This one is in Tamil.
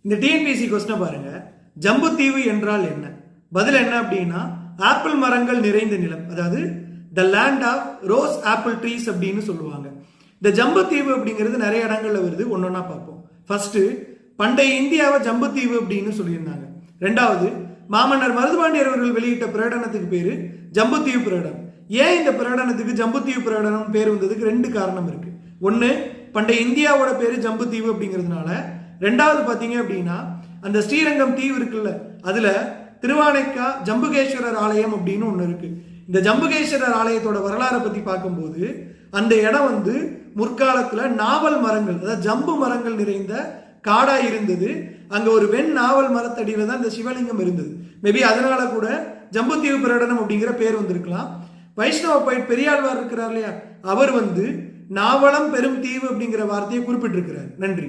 இந்த டிஎன்பிஎஸ்சி கொஸ்டினை பாருங்க, ஜம்புத்தீவு என்றால் என்ன? பதில் என்ன அப்படின்னா, ஆப்பிள் மரங்கள் நிறைந்த நிலம், அதாவது the land of rose apple trees அப்படின்னு சொல்லுவாங்க. இந்த ஜம்புத்தீவு அப்படிங்கிறது நிறைய இடங்கள்ல வருது, ஒன்னொன்னா பார்ப்போம். ஃபர்ஸ்ட், பண்டைய இந்தியாவை ஜம்புத்தீவு அப்படின்னு சொல்லியிருந்தாங்க. ரெண்டாவது, மாமன்னர் மருதுபாண்டியர் அவர்கள் வெளியிட்ட பிரகடனத்துக்கு பேரு ஜம்புத்தீவு பிரகடனம். ஏன் இந்த பிரகடனத்துக்கு ஜம்புத்தீவு பிரகடனம் பேர் வந்ததுக்கு ரெண்டு காரணம் இருக்கு. ஒன்னு, பண்டைய இந்தியாவோட பேரு ஜம்புத்தீவு அப்படிங்கிறதுனால. ரெண்டாவது பாத்தீங்க அப்படின்னா, அந்த ஸ்ரீரங்கம் தீவு இருக்குல்ல, அதுல திருவானைக்கா ஜம்புகேஸ்வரர் ஆலயம் அப்படின்னு ஒண்ணு இருக்கு. இந்த ஜம்புகேஸ்வரர் ஆலயத்தோட வரலாறை பத்தி பார்க்கும்போது, அந்த இடம் முற்காலத்துல நாவல் மரங்கள், அதாவது ஜம்பு மரங்கள் நிறைந்த காடா இருந்தது. அங்க ஒரு வெண் நாவல் மரத்தடியில தான் இந்த சிவலிங்கம் இருந்தது. மேபி அதனால கூட ஜம்புத்தீவு பிரகடனம் அப்படிங்கிற பேர் வந்திருக்கலாம். வைஷ்ணவ பயிட் பெரியாழ்வார் இருக்கிறார் இல்லையா, அவர் நாவலம் பெரும் தீவு அப்படிங்கிற வார்த்தையை குறிப்பிட்டிருக்கிறார். நன்றி.